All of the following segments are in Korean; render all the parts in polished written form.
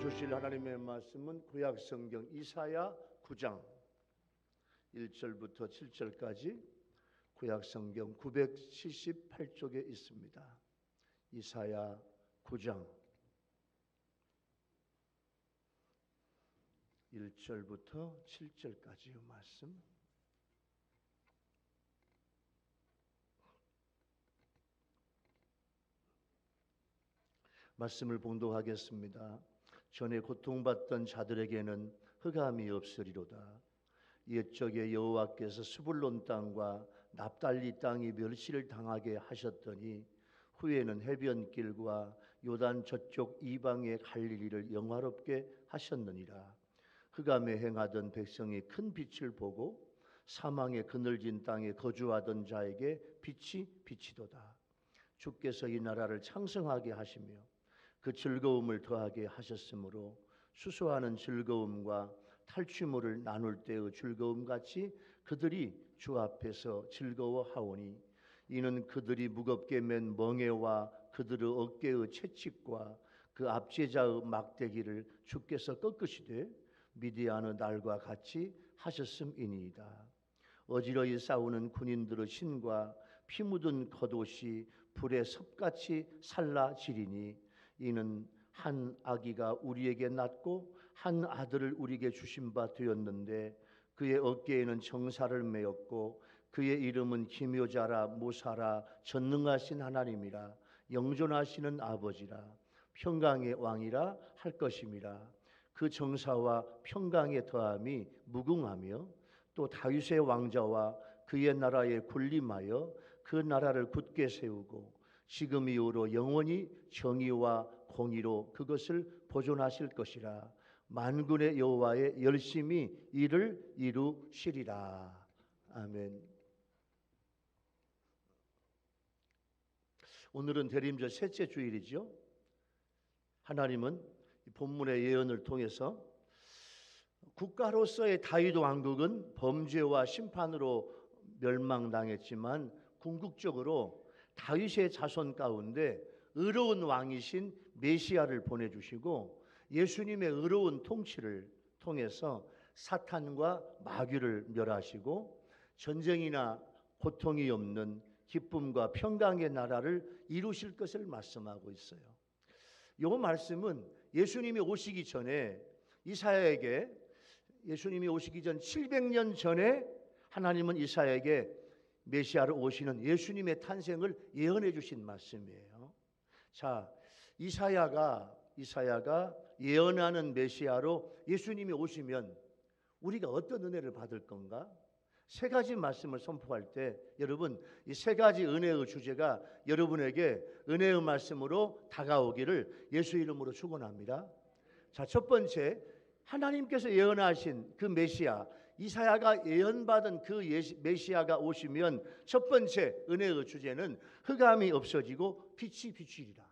주실 하나님의 말씀은 구약 성경 이사야 9장 1절부터 7절까지 구약 성경 978쪽에 있습니다. 이사야 9장 1절부터 7절까지의 말씀. 말씀을 봉독하겠습니다. 전에 고통받던 자들에게는 흑암이 없으리로다. 옛적에 여호와께서 스불론 땅과 납달리 땅이 멸시를 당하게 하셨더니 후에는 해변길과 요단 저쪽 이방의 갈릴리를 영화롭게 하셨느니라. 흑암에 행하던 백성이 큰 빛을 보고 사망의 그늘진 땅에 거주하던 자에게 빛이 비치도다. 주께서 이 나라를 창성하게 하시며 그 즐거움을 더하게 하셨으므로 수소하는 즐거움과 탈취물을 나눌 때의 즐거움같이 그들이 주 앞에서 즐거워하오니 이는 그들이 무겁게 맨 멍에와 그들의 어깨의 채찍과 그 압제자의 막대기를 주께서 꺾으시되 미디안의 날과 같이 하셨음이니이다. 어지러이 싸우는 군인들의 신과 피 묻은 겉옷이 불에 섭같이 살라지리니 이는 한 아기가 우리에게 낳고 한 아들을 우리에게 주신 바 되었는데 그의 어깨에는 정사를 메었고 그의 이름은 기묘자라 모사라 전능하신 하나님이라 영존하시는 아버지라 평강의 왕이라 할 것임이라. 그 정사와 평강의 더함이 무궁하며 또 다윗의 왕자와 그의 나라에 군림하여 그 나라를 굳게 세우고 지금 이후로 영원히 정의와 공의로 그것을 보존하실 것이라. 만군의 여호와의 열심히 이를 이루시리라. 아멘. 오늘은 대림절 셋째 주일이죠. 하나님은 본문의 예언을 통해서 국가로서의 다윗 왕국은 범죄와 심판으로 멸망당했지만 궁극적으로 다윗의 자손 가운데 의로운 왕이신 메시아를 보내주시고 예수님의 의로운 통치를 통해서 사탄과 마귀를 멸하시고 전쟁이나 고통이 없는 기쁨과 평강의 나라를 이루실 것을 말씀하고 있어요. 이 말씀은 예수님이 오시기 전에 이사야에게 예수님이 오시기 전 700년 전에 하나님은 이사야에게 메시아로 오시는 예수님의 탄생을 예언해 주신 말씀이에요. 자, 이사야가 예언하는 메시아로 예수님이 오시면 우리가 어떤 은혜를 받을 건가? 세 가지 말씀을 선포할 때 여러분 이 세 가지 은혜의 주제가 여러분에게 은혜의 말씀으로 다가오기를 예수 이름으로 축원합니다. 자, 첫 번째, 하나님께서 예언하신 그 메시아, 이사야가 예언받은 그 메시아가 오시면 첫 번째 은혜의 주제는 흑암이 없어지고 빛이 비추리라.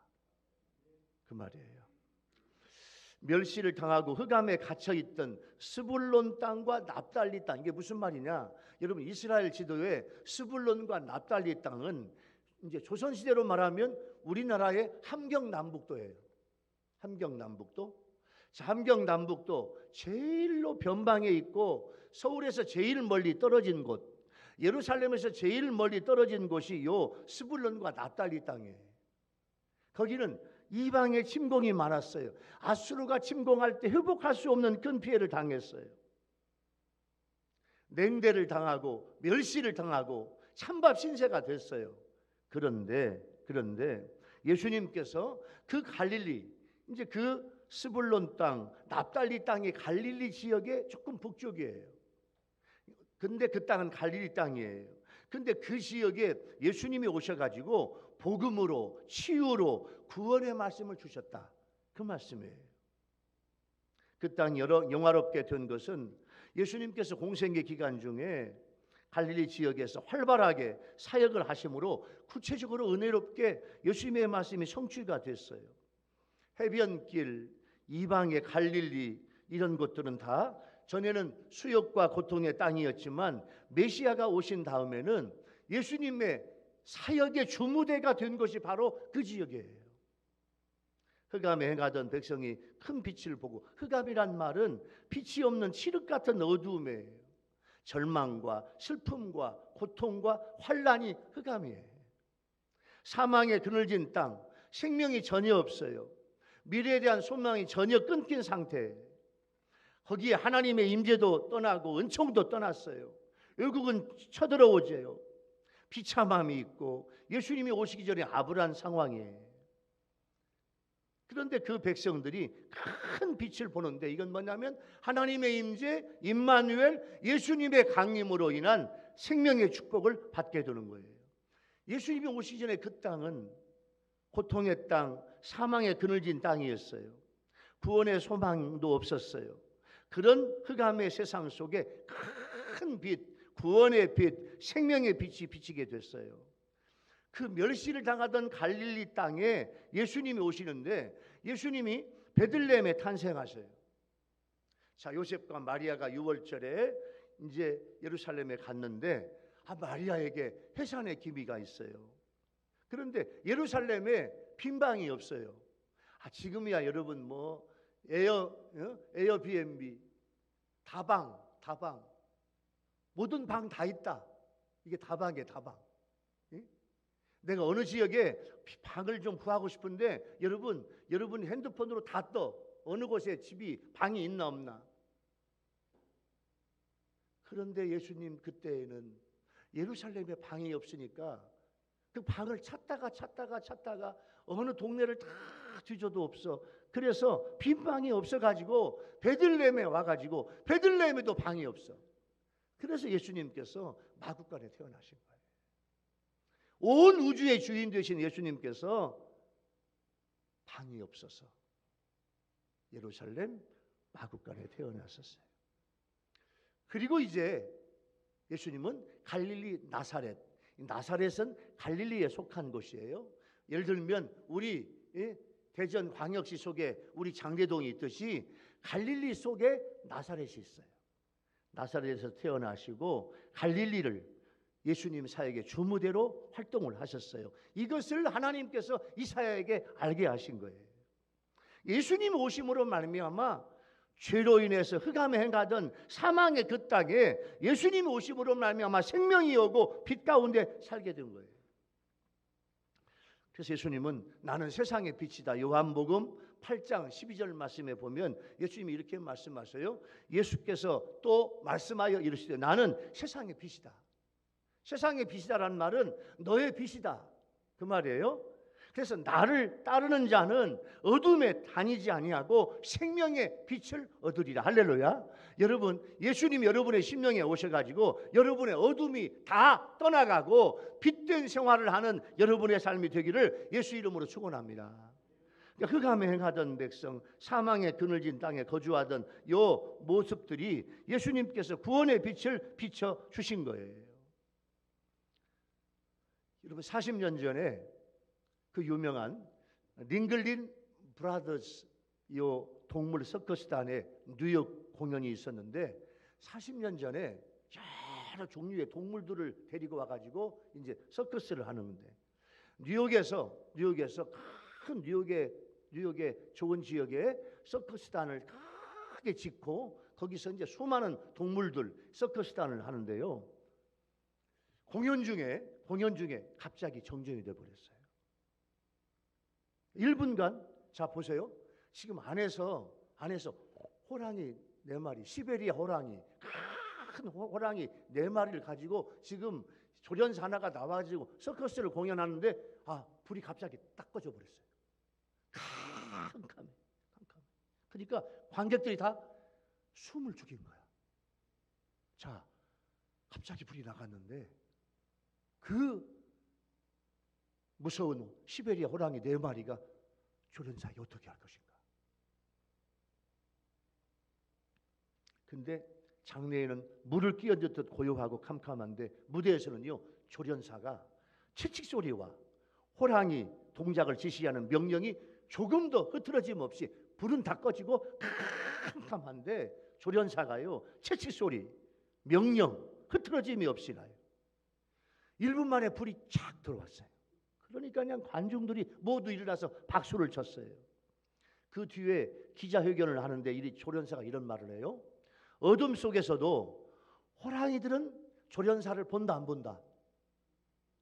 그 말이에요. 멸시를 당하고 흑암에 갇혀있던 스불론 땅과 납달리 땅, 이게 무슨 말이냐? 여러분 이스라엘 지도에 스불론과 납달리 땅은 이제 조선시대로 말하면 우리나라의 함경남북도예요. 함경남북도. 자, 함경남북도 제일로 변방에 있고 서울에서 제일 멀리 떨어진 곳, 예루살렘에서 제일 멀리 떨어진 곳이 요 스불론과 납달리 땅이에요. 거기는 이방의 침공이 많았어요. 아수르가 침공할 때 회복할 수 없는 큰 피해를 당했어요. 냉대를 당하고 멸시를 당하고 찬밥 신세가 됐어요. 그런데 예수님께서 그 갈릴리, 이제 그 스불론 땅, 납달리 땅이 갈릴리 지역의 조금 북쪽이에요. 근데 그 땅은 갈릴리 땅이에요. 근데 그 지역에 예수님이 오셔가지고 복음으로 치유로 구원의 말씀을 주셨다. 그 말씀이에요. 그 땅이 영화롭게 된 것은 예수님께서 공생애 기간 중에 갈릴리 지역에서 활발하게 사역을 하심으로 구체적으로 은혜롭게 예수님의 말씀이 성취가 됐어요. 해변길, 이방의 갈릴리 이런 곳들은 다 전에는 수욕과 고통의 땅이었지만 메시아가 오신 다음에는 예수님의 사역의 주무대가 된 것이 바로 그 지역이에요. 흑암에 행하던 백성이 큰 빛을 보고, 흑암이란 말은 빛이 없는 칠흑 같은 어두움이에요. 절망과 슬픔과 고통과 환란이 흑암이에요. 사망에 그늘진 땅, 생명이 전혀 없어요. 미래에 대한 소망이 전혀 끊긴 상태예요. 거기에 하나님의 임재도 떠나고 은총도 떠났어요. 외국은 쳐들어오재요. 비참함이 있고 예수님이 오시기 전에 아불한 상황이에요. 그런데 그 백성들이 큰 빛을 보는데, 이건 뭐냐면 하나님의 임재, 임마누엘, 예수님의 강림으로 인한 생명의 축복을 받게 되는 거예요. 예수님이 오시기 전에 그 땅은 고통의 땅, 사망의 그늘진 땅이었어요. 구원의 소망도 없었어요. 그런 흑암의 세상 속에 큰 빛, 구원의 빛, 생명의 빛이 비치게 됐어요. 그 멸시를 당하던 갈릴리 땅에 예수님이 오시는데, 예수님이 베들레헴에 탄생하셔요. 자, 요셉과 마리아가 유월절에 이제 예루살렘에 갔는데, 마리아에게 해산의 기미가 있어요. 그런데 예루살렘에 빈방이 없어요. 지금이야 여러분 뭐 에어비앤비, 다방 모든 방 다 있다. 이게 다방이에요, 다방. 내가 어느 지역에 방을 좀 구하고 싶은데 여러분 핸드폰으로 다 떠. 어느 곳에 집이 방이 있나 없나. 그런데 예수님 그때에는 예루살렘에 방이 없으니까 그 방을 찾다가 어느 동네를 다 뒤져도 없어. 그래서 빈 방이 없어가지고 베들레헴에 와가지고 베들레헴에도 방이 없어. 그래서 예수님께서 마구간에 태어나신 거예요. 온 우주의 주인 되신 예수님께서 방이 없어서 예루살렘 마구간에 태어나셨어요. 그리고 이제 예수님은 갈릴리 나사렛은 갈릴리에 속한 곳이에요. 예를 들면 우리 대전 광역시 속에 우리 장례동이 있듯이 갈릴리 속에 나사렛이 있어요. 나사렛에서 태어나시고 갈릴리를 예수님 사역의 주무대로 활동을 하셨어요. 이것을 하나님께서 이사야에게 알게 하신 거예요. 예수님 오심으로 말미암아 죄로 인해서 흑암에 행하던 사망의 그 땅에 예수님 오심으로 말미암아 생명이 오고 빛 가운데 살게 된 거예요. 그래서 예수님은 나는 세상의 빛이다. 요한복음 8장 12절 말씀에 보면 예수님이 이렇게 말씀하세요. 예수께서 또 말씀하여 이르시되 나는 세상의 빛이다. 세상의 빛이다라는 말은 너의 빛이다, 그 말이에요. 그래서 나를 따르는 자는 어둠에 다니지 아니하고 생명의 빛을 얻으리라. 할렐루야. 여러분, 예수님이 여러분의 심령에 오셔가지고 여러분의 어둠이 다 떠나가고 빛된 생활을 하는 여러분의 삶이 되기를 예수 이름으로 축원합니다. 흑암에 행하던 백성, 사망에 그늘진 땅에 거주하던 요 모습들이 예수님께서 구원의 빛을 비춰 주신 거예요. 여러분, 40년 전에 그 유명한 링글린 브라더스 요 동물 서커스단의 뉴욕 공연이 있었는데, 40년 전에 여러 종류의 동물들을 데리고 와가지고 이제 서커스를 하는데, 뉴욕에서 큰 뉴욕의 좋은 지역에 서커스단을 크게 짓고 거기서 이제 수많은 동물들 서커스단을 하는데요. 공연 중에 갑자기 정전이 돼 버렸어요. 1분간, 자 보세요. 지금 안에서 호랑이 4마리, 시베리아 호랑이, 큰 호랑이 4마리를 가지고 지금 조련사 하나가 나와가지고 서커스를 공연하는데 불이 갑자기 딱 꺼져 버렸어요. 캄캄해. 그러니까 관객들이 다 숨을 죽인 거야. 자, 갑자기 불이 나갔는데 그 무서운 시베리아 호랑이 4마리가 조련사에 어떻게 할 것인가. 근데 장내에는 물을 끼얹듯 고요하고 캄캄한데 무대에서는요, 조련사가 채찍 소리와 호랑이 동작을 지시하는 명령이 조금도 흐트러짐 없이, 불은 다 꺼지고 캄캄한데 조련사가요, 채찍 소리, 명령 흐트러짐이 없이 나요. 1분 만에 불이 쫙 들어왔어요. 그러니까 그냥 관중들이 모두 일어나서 박수를 쳤어요. 그 뒤에 기자회견을 하는데 이 조련사가 이런 말을 해요. 어둠 속에서도 호랑이들은 조련사를 본다 안 본다?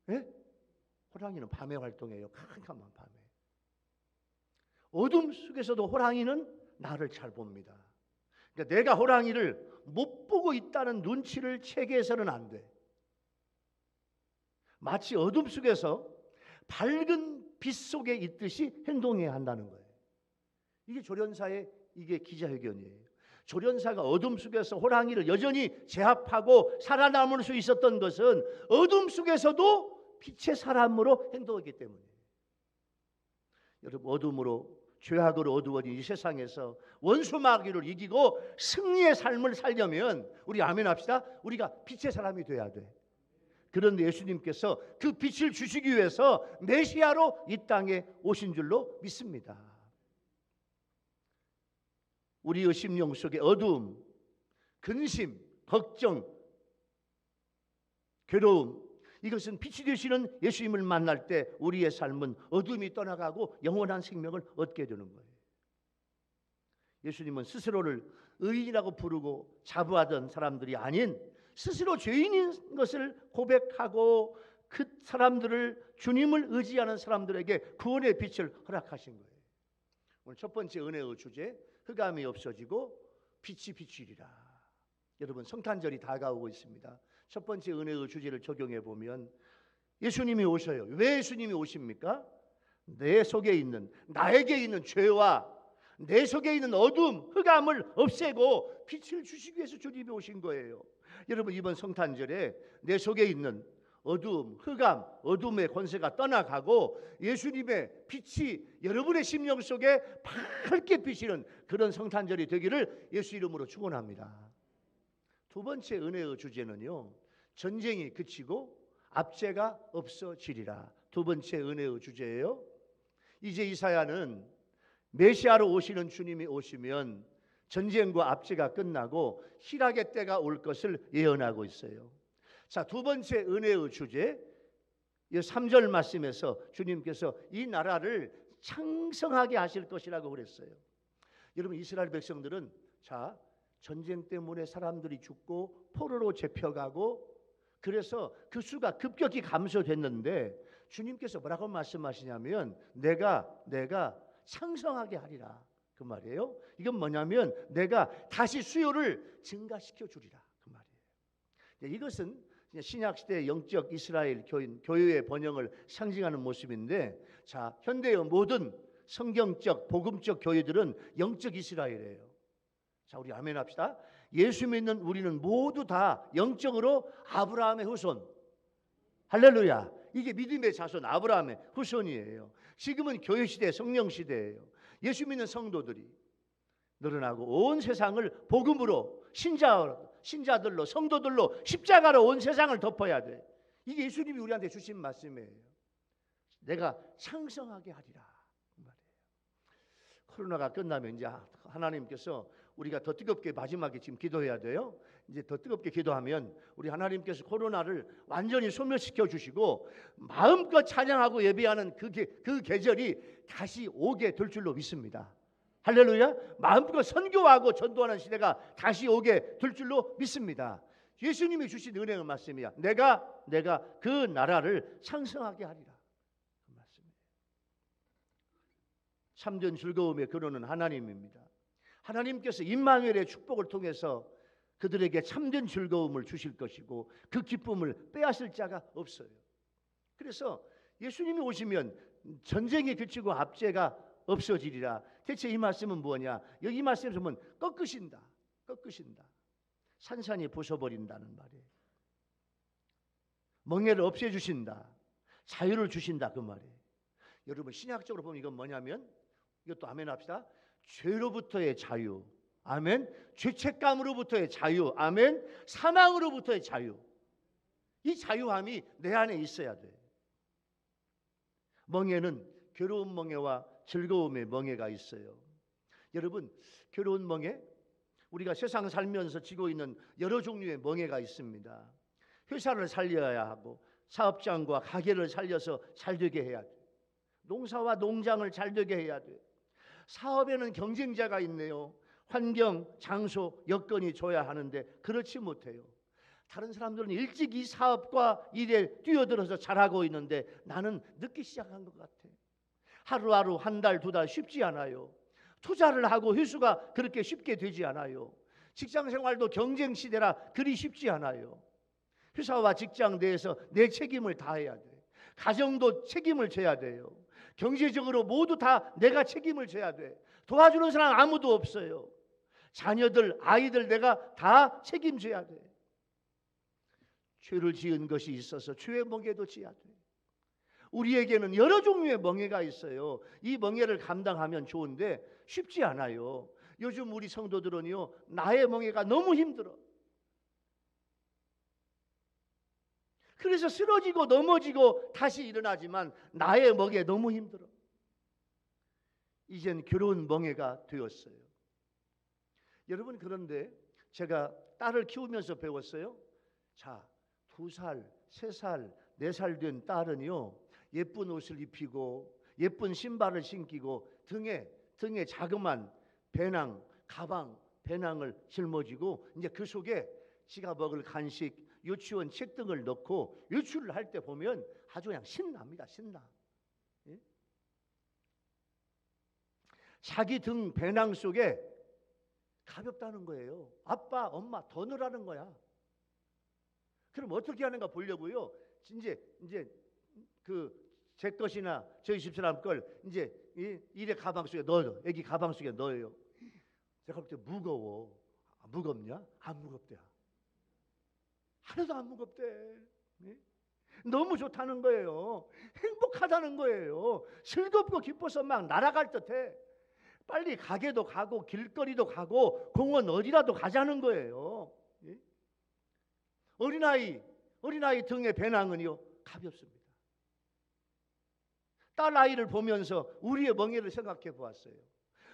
예? 호랑이는 밤에 활동해요. 캄캄한 밤에. 어둠 속에서도 호랑이는 나를 잘 봅니다. 그러니까 내가 호랑이를 못 보고 있다는 눈치를 체계해서는 안 돼. 마치 어둠 속에서 밝은 빛 속에 있듯이 행동해야 한다는 거예요. 이게 조련사의 이게 기자회견이에요. 조련사가 어둠 속에서 호랑이를 여전히 제압하고 살아남을 수 있었던 것은 어둠 속에서도 빛의 사람으로 행동했기 때문이에요. 여러분, 어둠으로 죄악으로 어두워진 이 세상에서 원수 마귀를 이기고 승리의 삶을 살려면 우리 아멘 합시다. 우리가 빛의 사람이 돼야 돼. 그런데 예수님께서 그 빛을 주시기 위해서 메시아로 이 땅에 오신 줄로 믿습니다. 우리의 심령 속에 어두움, 근심, 걱정, 괴로움, 이것은 빛이 되시는 예수님을 만날 때 우리의 삶은 어둠이 떠나가고 영원한 생명을 얻게 되는 거예요. 예수님은 스스로를 의인이라고 부르고 자부하던 사람들이 아닌 스스로 죄인인 것을 고백하고 그 사람들을 주님을 의지하는 사람들에게 구원의 빛을 허락하신 거예요. 오늘 첫 번째 은혜의 주제, 흑암이 없어지고 빛이 비추리라. 여러분, 성탄절이 다가오고 있습니다. 첫 번째 은혜의 주제를 적용해 보면 예수님이 오셔요. 왜 예수님이 오십니까? 내 속에 있는, 나에게 있는 죄와 내 속에 있는 어둠, 흑암을 없애고 빛을 주시기 위해서 주님이 오신 거예요. 여러분, 이번 성탄절에 내 속에 있는 어둠, 흑암, 어둠의 권세가 떠나가고 예수님의 빛이 여러분의 심령 속에 밝게 비치는 그런 성탄절이 되기를 예수 이름으로 축원합니다. 두 번째 은혜의 주제는요, 전쟁이 그치고 압제가 없어지리라. 두 번째 은혜의 주제예요. 이제 이사야는 메시아로 오시는 주님이 오시면 전쟁과 압제가 끝나고 희락의 때가 올 것을 예언하고 있어요. 자, 두 번째 은혜의 주제, 3절 말씀에서 주님께서 이 나라를 창성하게 하실 것이라고 그랬어요. 여러분, 이스라엘 백성들은 자, 전쟁 때문에 사람들이 죽고 포로로 잡혀가고 그래서 그 수가 급격히 감소됐는데 주님께서 뭐라고 말씀하시냐면 내가 창성하게 하리라, 그 말이에요. 이건 뭐냐면 내가 다시 수요를 증가시켜 주리라, 그 말이에요. 이것은 신약시대의 영적 이스라엘 교회의 번영을 상징하는 모습인데, 자, 현대의 모든 성경적 복음적 교회들은 영적 이스라엘이에요. 자, 우리 아멘 합시다. 예수 믿는 우리는 모두 다 영적으로 아브라함의 후손. 할렐루야. 이게 믿음의 자손 아브라함의 후손이에요. 지금은 교회 시대, 성령 시대예요. 예수 믿는 성도들이 늘어나고 온 세상을 복음으로 신자들로 성도들로 십자가로 온 세상을 덮어야 돼. 이게 예수님이 우리한테 주신 말씀이에요. 내가 창성하게 하리라, 그 말이에요. 코로나가 끝나면 이제 하나님께서 우리가 더 뜨겁게 마지막에 지금 기도해야 돼요. 이제 더 뜨겁게 기도하면 우리 하나님께서 코로나를 완전히 소멸시켜 주시고 마음껏 찬양하고 예배하는 그 계절이 다시 오게 될 줄로 믿습니다. 할렐루야. 마음껏 선교하고 전도하는 시대가 다시 오게 될 줄로 믿습니다. 예수님이 주신 은혜의 말씀이야. 내가 그 나라를 창성하게 하리라, 그 말씀이에요. 참된 즐거움의 근원은 하나님입니다. 하나님께서 임마누엘의 축복을 통해서 그들에게 참된 즐거움을 주실 것이고 그 기쁨을 빼앗을 자가 없어요. 그래서 예수님이 오시면 전쟁이 그치고 압제가 없어지리라. 대체 이 말씀은 뭐냐? 여기 이 말씀에서 보면 꺾으신다. 산산이 부숴버린다는 말이에요. 멍에를 없애주신다. 자유를 주신다, 그 말이에요. 여러분, 신약적으로 보면 이건 뭐냐면, 이것도 아멘 합시다. 죄로부터의 자유, 아멘. 죄책감으로부터의 자유, 아멘. 사망으로부터의 자유. 이 자유함이 내 안에 있어야 돼. 멍에는 괴로운 멍에와 즐거움의 멍에가 있어요. 여러분, 괴로운 멍에, 우리가 세상 살면서 지고 있는 여러 종류의 멍에가 있습니다. 회사를 살려야 하고 사업장과 가게를 살려서 잘 되게 해야 돼. 농사와 농장을 잘 되게 해야 돼. 사업에는 경쟁자가 있네요. 환경, 장소, 여건이 줘야 하는데 그렇지 못해요. 다른 사람들은 일찍 이 사업과 일에 뛰어들어서 잘하고 있는데 나는 늦게 시작한 것 같아. 하루하루, 한 달, 두 달 쉽지 않아요. 투자를 하고 회수가 그렇게 쉽게 되지 않아요. 직장 생활도 경쟁 시대라 그리 쉽지 않아요. 회사와 직장 내에서 내 책임을 다해야 돼. 가정도 책임을 져야 돼요. 경제적으로 모두 다 내가 책임을 져야 돼. 도와주는 사람 아무도 없어요. 자녀들, 아이들 내가 다 책임져야 돼. 죄를 지은 것이 있어서 죄의 멍에도 지어야 돼. 우리에게는 여러 종류의 멍에가 있어요. 이 멍에를 감당하면 좋은데 쉽지 않아요. 요즘 우리 성도들은요, 나의 멍에가 너무 힘들어. 그래서 쓰러지고 넘어지고 다시 일어나지만 나의 멍에 너무 힘들어. 이젠 괴로운 멍에가 되었어요. 여러분, 그런데 제가 딸을 키우면서 배웠어요. 자, 2살, 3살, 4살 된 딸은요, 예쁜 옷을 입히고 예쁜 신발을 신기고 등에 자그만 배낭, 가방, 배낭을 짊어지고 이제 그 속에 지가 먹을 간식, 유치원 책 등을 넣고 외출을 할 때 보면 아주 그냥 신납니다. 신나. 예? 자기 등 배낭 속에 가볍다는 거예요. 아빠, 엄마 더 넣으라는 거야. 그럼 어떻게 하는가 보려고요. 이제 그 제 것이나 저희 집사람 걸 이제 일의 가방 속에 넣어요. 애기 가방 속에 넣어요. 제가 볼 때 무거워. 무겁냐? 안 무겁대요. 하나도 안 무겁대. 네? 너무 좋다는 거예요. 행복하다는 거예요. 즐겁고 기뻐서 막 날아갈 듯해. 빨리 가게도 가고 길거리도 가고 공원 어디라도 가자는 거예요. 네? 어린아이 등의 배낭은요 가볍습니다. 딸 아이를 보면서 우리의 멍에를 생각해 보았어요.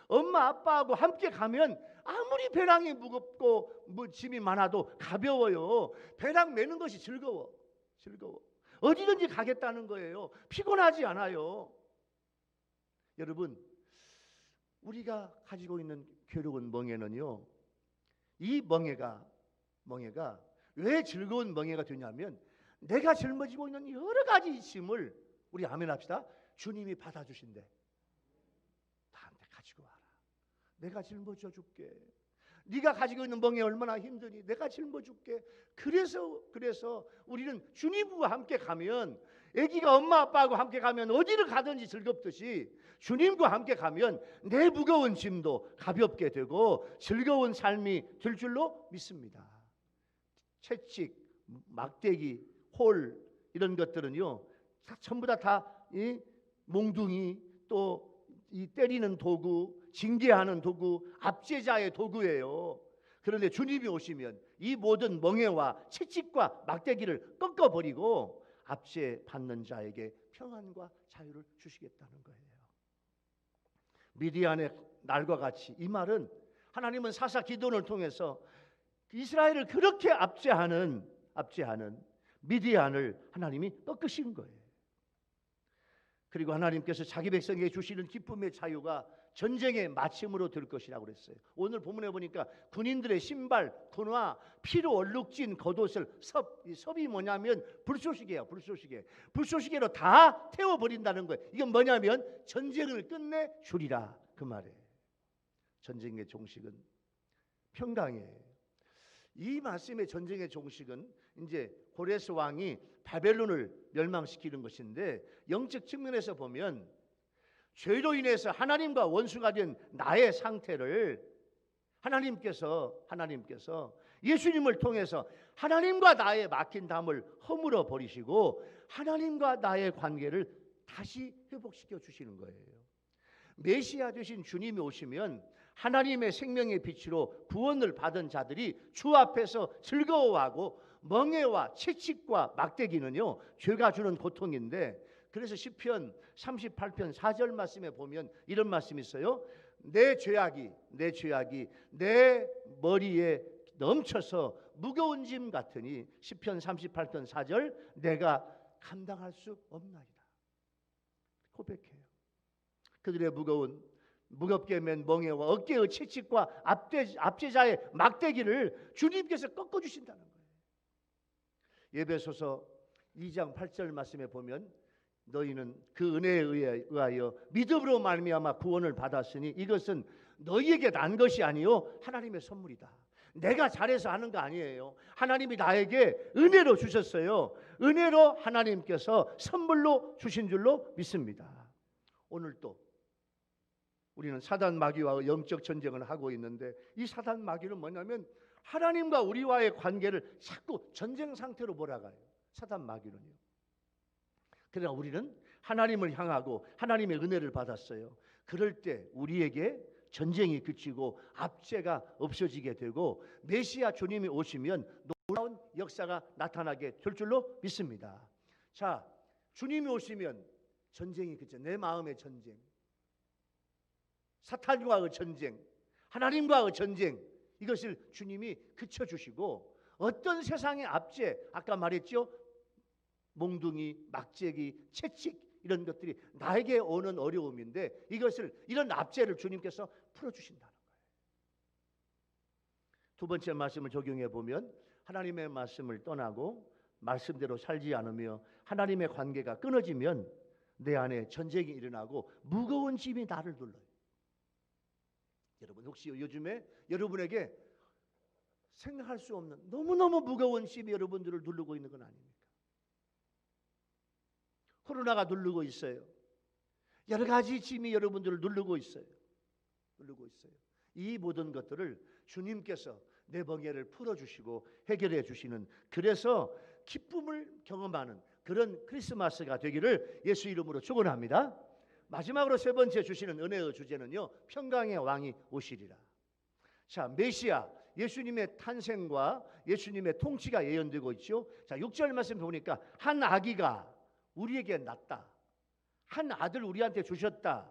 엄마 아빠하고 함께 가면 아무리 배낭이 무겁고 짐이 많아도 가벼워요. 배낭 메는 것이 즐거워. 어디든지 가겠다는 거예요. 피곤하지 않아요. 여러분, 우리가 가지고 있는 괴로운 멍에는요, 이 멍에가 왜 즐거운 멍에가 되냐면 내가 짊어지고 있는 여러 가지 짐을 우리 아멘 합시다. 주님이 받아주신대. 나한테 가지고 와라. 내가 짊어져 줄게. 네가 가지고 있는 멍에 얼마나 힘드니 내가 짊어줄게. 그래서 우리는 주님과 함께 가면, 아기가 엄마 아빠하고 함께 가면 어디를 가든지 즐겁듯이 주님과 함께 가면 내 무거운 짐도 가볍게 되고 즐거운 삶이 될 줄로 믿습니다. 채찍, 막대기, 홀 이런 것들은요 전부 다 이 몽둥이, 또 이 때리는 도구, 징계하는 도구, 압제자의 도구예요. 그런데 주님이 오시면 이 모든 멍에와 채찍과 막대기를 꺾어버리고 압제받는 자에게 평안과 자유를 주시겠다는 거예요. 미디안의 날과 같이, 이 말은 하나님은 사사 기돈을 통해서 이스라엘을 그렇게 압제하는 미디안을 하나님이 꺾으신 거예요. 그리고 하나님께서 자기 백성에게 주시는 기쁨의 자유가 전쟁의 마침으로 될 것이라고 그랬어요. 오늘 본문에 보니까 군인들의 신발, 군화, 피로 얼룩진 겉옷을 섭이 뭐냐면 불쏘시개예요. 불쏘시개로 다 태워버린다는 거예요. 이건 뭐냐면 전쟁을 끝내 주리라 그 말이에요. 전쟁의 종식은 평강이에요. 이 말씀의 전쟁의 종식은 이제 고레스 왕이 바벨론을 멸망시키는 것인데, 영적 측면에서 보면 죄로 인해서 하나님과 원수가 된 나의 상태를 하나님께서 예수님을 통해서 하나님과 나의 막힌 담을 허물어 버리시고 하나님과 나의 관계를 다시 회복시켜 주시는 거예요. 메시아 되신 주님이 오시면 하나님의 생명의 빛으로 구원을 받은 자들이 주 앞에서 즐거워하고, 멍에와 채찍과 막대기는요 죄가 주는 고통인데, 그래서 시편 38편 4절 말씀에 보면 이런 말씀이 있어요. 내 죄악이 내 머리에 넘쳐서 무거운 짐 같으니, 시편 38편 4절, 내가 감당할 수 없나이다. 고백해요. 그들의 무거운 무겁게 맨 멍에와 어깨의 채찍과 압제자의 막대기를 주님께서 꺾어주신다는 거예요. 에베소서 2장 8절 말씀에 보면 너희는 그 은혜에 의하여 믿음으로 말미암아 구원을 받았으니 이것은 너희에게 난 것이 아니요 하나님의 선물이다. 내가 잘해서 하는 거 아니에요. 하나님이 나에게 은혜로 주셨어요. 은혜로 하나님께서 선물로 주신 줄로 믿습니다. 오늘 또 우리는 사단 마귀와 영적 전쟁을 하고 있는데 이 사단 마귀는 뭐냐면 하나님과 우리와의 관계를 자꾸 전쟁 상태로 몰아가요. 사단 마귀는요. 그러나 우리는 하나님을 향하고 하나님의 은혜를 받았어요. 그럴 때 우리에게 전쟁이 그치고 압제가 없어지게 되고 메시아 주님이 오시면 놀라운 역사가 나타나게 될 줄로 믿습니다. 자, 주님이 오시면 전쟁이 그쳐. 내 마음의 전쟁, 사탄과의 전쟁, 하나님과의 전쟁, 이것을 주님이 그쳐주시고 어떤 세상의 압제, 아까 말했죠, 몽둥이, 막재기, 채찍 이런 것들이 나에게 오는 어려움인데 이런 압제를 주님께서 풀어주신다는 거예요. 두 번째 말씀을 적용해 보면 하나님의 말씀을 떠나고 말씀대로 살지 않으며 하나님의 관계가 끊어지면 내 안에 전쟁이 일어나고 무거운 짐이 나를 눌러요. 여러분 혹시 요즘에 여러분에게 생각할 수 없는 너무너무 무거운 짐이 여러분들을 누르고 있는 건 아닙니까? 코로나가 누르고 있어요. 여러 가지 짐이 여러분들을 누르고 있어요. 이 모든 것들을 주님께서 내 멍에를 풀어주시고 해결해 주시는, 그래서 기쁨을 경험하는 그런 크리스마스가 되기를 예수 이름으로 축원합니다. 마지막으로 세 번째 주시는 은혜의 주제는요, 평강의 왕이 오시리라. 자, 메시아 예수님의 탄생과 예수님의 통치가 예언되고 있죠. 자, 6절 말씀 보니까 한 아기가 우리에게 낳다, 한 아들 우리한테 주셨다.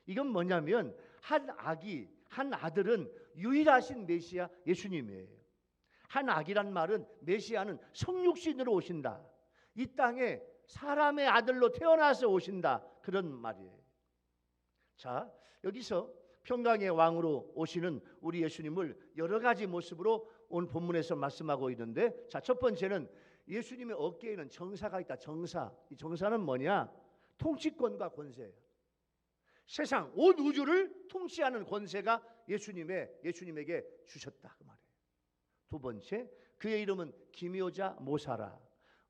이건 뭐냐면 한 아들은 유일하신 메시아 예수님이에요. 한 아기란 말은 메시아는 성육신으로 오신다. 이 땅에 사람의 아들로 태어나서 오신다, 그런 말이에요. 자, 여기서 평강의 왕으로 오시는 우리 예수님을 여러 가지 모습으로 오늘 본문에서 말씀하고 있는데, 자, 첫 번째는 예수님의 어깨에는 정사가 있다. 정사. 이 정사는 뭐냐? 통치권과 권세예요. 세상 온 우주를 통치하는 권세가 예수님에게 주셨다, 그 말이에요. 두 번째, 그의 이름은 기묘자 모사라.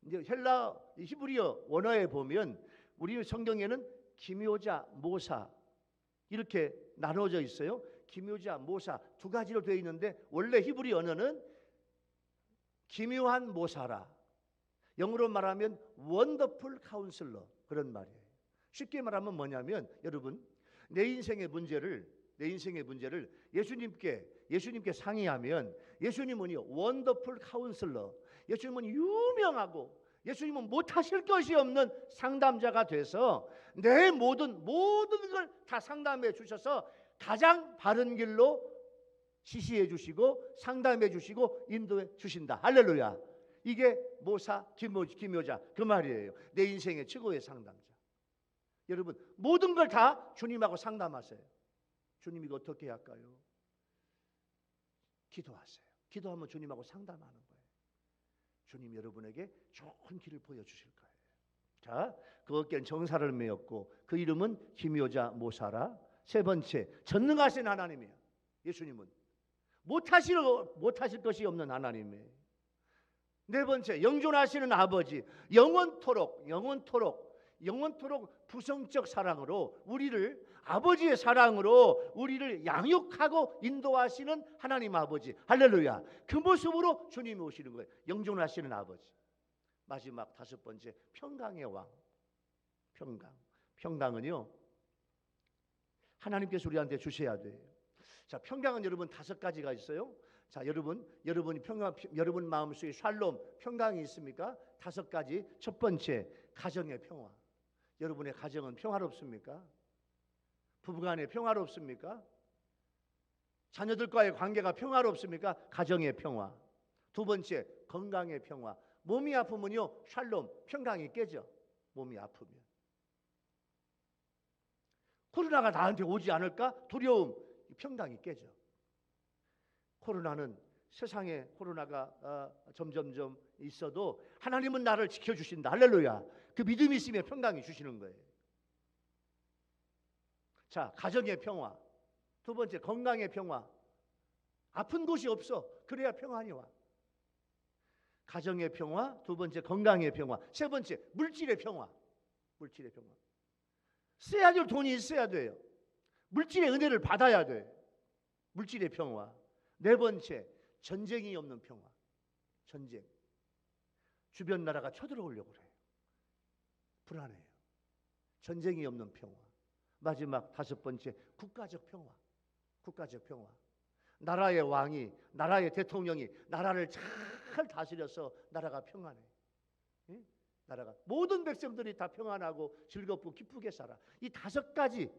이제 헬라 히브리어 원어에 보면 우리 성경에는 기묘자 모사 이렇게 나눠져 있어요. 기묘자 모사 두 가지로 되어 있는데 원래 히브리 언어는 기묘한 모사라, 영어로 말하면 원더풀 카운슬러, 그런 말이에요. 쉽게 말하면 뭐냐면 여러분, 내 인생의 문제를 예수님께 상의하면 예수님은요 원더풀 카운슬러, 예수님은 유명하고 예수님은 못하실 것이 없는 상담자가 돼서 내 모든 걸 다 상담해 주셔서 가장 바른 길로 지시해 주시고 상담해 주시고 인도해 주신다. 할렐루야. 이게 모사, 기묘자 그 말이에요. 내 인생의 최고의 상담자. 여러분 모든 걸 다 주님하고 상담하세요. 주님 이거 어떻게 할까요? 기도하세요. 기도하면 주님하고 상담하는 거예요. 주님 여러분에게 좋은 길을 보여주실 거예요. 자, 그 어깨는 정사를 메었고 그 이름은 기묘자 모사라. 세 번째, 전능하신 하나님이에요. 예수님은 못하실 것이 없는 하나님이에요. 네 번째, 영존하시는 아버지, 영원토록 부성적 사랑으로 아버지의 사랑으로 우리를 양육하고 인도하시는 하나님 아버지. 할렐루야. 그 모습으로 주님이 오시는 거예요. 영존하시는 아버지. 마지막 다섯 번째, 평강의 왕. 평강은요 하나님께서 우리한테 주셔야 돼요. 자, 평강은 여러분 다섯 가지가 있어요. 자, 여러분이 여러분 마음속에 샬롬, 평강이 있습니까? 다섯 가지. 첫 번째, 가정의 평화. 여러분의 가정은 평화롭습니까? 부부간에 평화롭습니까? 자녀들과의 관계가 평화롭습니까? 가정의 평화. 두 번째, 건강의 평화. 몸이 아프면요 샬롬, 평강이 깨져. 몸이 아프면. 코로나가 나한테 오지 않을까? 두려움, 평강이 깨져. 코로나는 세상에 코로나가 점점점 있어도 하나님은 나를 지켜주신다. 할렐루야. 그 믿음이 있으면 평강이 주시는 거예요. 자, 가정의 평화. 두 번째, 건강의 평화. 아픈 곳이 없어. 그래야 평안이 와. 가정의 평화, 두 번째 건강의 평화, 세 번째 물질의 평화. 물질의 평화. 써야 될 돈이 있어야 돼요. 물질의 은혜를 받아야 돼. 물질의 평화. 네 번째, 전쟁이 없는 평화. 전쟁. 주변 나라가 쳐들어오려고 그래요. 불안해요. 전쟁이 없는 평화. 마지막 다섯 번째, 국가적 평화. 국가적 평화. 나라의 왕이, 나라의 대통령이 나라를 잘 다스려서 나라가 평안해. 예? 나라가 모든 백성들이 다 평안하고 즐겁고 기쁘게 살아. 이 다섯 가지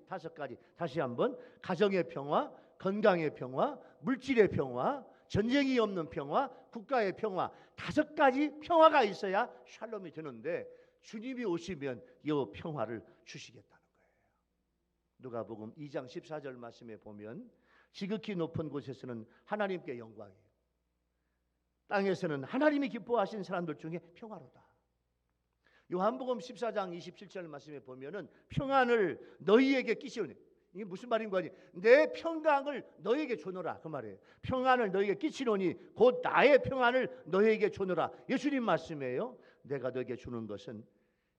다시 한번 가정의 평화, 건강의 평화, 물질의 평화, 전쟁이 없는 평화, 국가의 평화, 다섯 가지 평화가 있어야 샬롬이 되는데 주님이 오시면 이 평화를 주시겠다는 거예요. 누가복음 2장 14절 말씀에 보면 지극히 높은 곳에서는 하나님께 영광이에요. 땅에서는 하나님이 기뻐하신 사람들 중에 평화로다. 요한복음 14장 27절 말씀에 보면은 평안을 너희에게 끼치오니, 이게 무슨 말인가 하니 내 평강을 너희에게 주노라 그 말이에요. 평안을 너희에게 끼치노니 곧 나의 평안을 너희에게 주노라. 예수님 말씀이에요. 내가 너희에게 주는 것은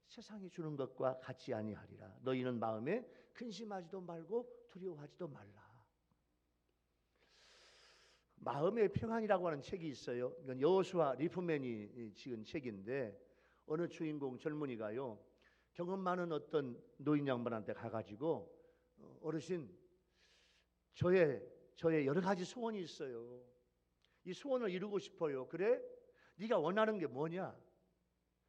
세상이 주는 것과 같지 아니하리라. 너희는 마음에 근심하지도 말고 두려워하지도 말라. 마음의 평안이라고 하는 책이 있어요. 이건 여호수아 리프맨이 지은 책인데 어느 주인공 젊은이가요 경험 많은 어떤 노인 양반한테 가가지고 어르신 저의 여러 가지 소원이 있어요. 이 소원을 이루고 싶어요. 그래? 네가 원하는 게 뭐냐?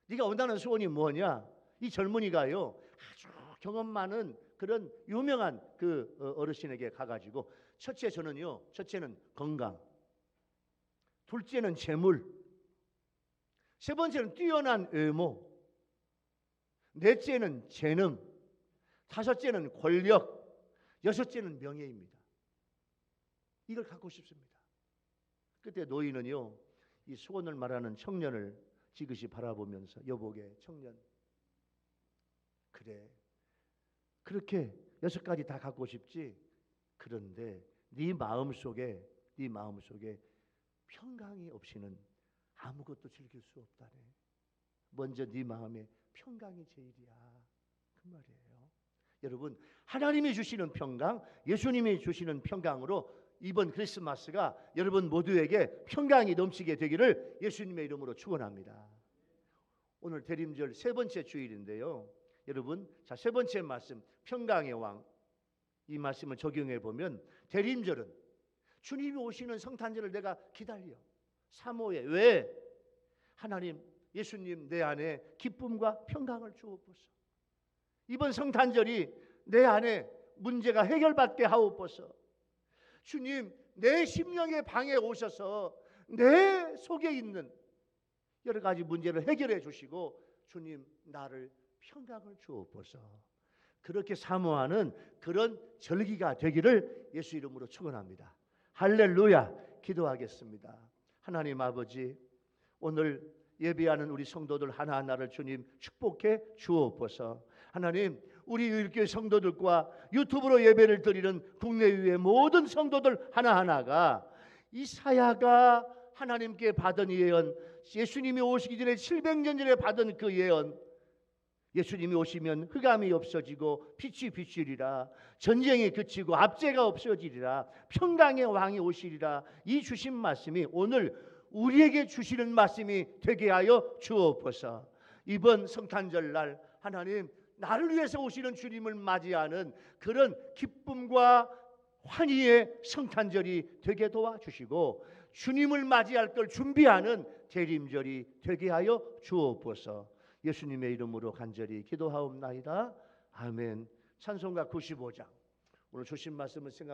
네가 원하는 소원이 뭐냐? 이 젊은이가요 아주 경험 많은 그런 유명한 그 어르신에게 가가지고 첫째는 건강, 둘째는 재물, 세 번째는 뛰어난 외모, 넷째는 재능, 다섯째는 권력, 여섯째는 명예입니다. 이걸 갖고 싶습니다. 그때 노인은요 이 소원을 말하는 청년을 지그시 바라보면서 여보게 청년, 그래 그렇게 여섯 가지 다 갖고 싶지. 그런데 네 마음속에 평강이 없이는 아무것도 즐길 수 없다네. 먼저 네 마음에 평강이 제일이야 그 말이에요. 여러분 하나님이 주시는 평강, 예수님이 주시는 평강으로 이번 크리스마스가 여러분 모두에게 평강이 넘치게 되기를 예수님의 이름으로 축원합니다. 오늘 대림절 세 번째 주일인데요. 여러분 자, 세 번째 말씀 평강의 왕, 이 말씀을 적용해 보면 대림절은 주님이 오시는 성탄절을 내가 기다려 사모해. 왜? 하나님 예수님 내 안에 기쁨과 평강을 주옵소서. 이번 성탄절이 내 안에 문제가 해결받게 하옵소서. 주님 내 심령의 방에 오셔서 내 속에 있는 여러 가지 문제를 해결해 주시고 주님 나를 평강을 주옵소서. 그렇게 사모하는 그런 절기가 되기를 예수 이름으로 축원합니다. 할렐루야. 기도하겠습니다. 하나님 아버지, 오늘 예배하는 우리 성도들 하나하나를 주님 축복해 주옵소서. 하나님 우리 유일교회 성도들과 유튜브로 예배를 드리는 국내외의 모든 성도들 하나하나가 이 사야가 하나님께 받은 예언, 예수님이 오시기 전에 700년 전에 받은 그 예언, 예수님이 오시면 흑암이 없어지고 빛이 비추리라, 전쟁이 그치고 압제가 없어지리라, 평강의 왕이 오시리라, 이 주신 말씀이 오늘 우리에게 주시는 말씀이 되게 하여 주옵소서. 이번 성탄절 날 하나님 나를 위해서 오시는 주님을 맞이하는 그런 기쁨과 환희의 성탄절이 되게 도와주시고 주님을 맞이할 걸 준비하는 대림절이 되게 하여 주옵소서. 예수님의 이름으로 간절히 기도하옵나이다. 아멘. 찬송가 95장 오늘 주신 말씀을 생각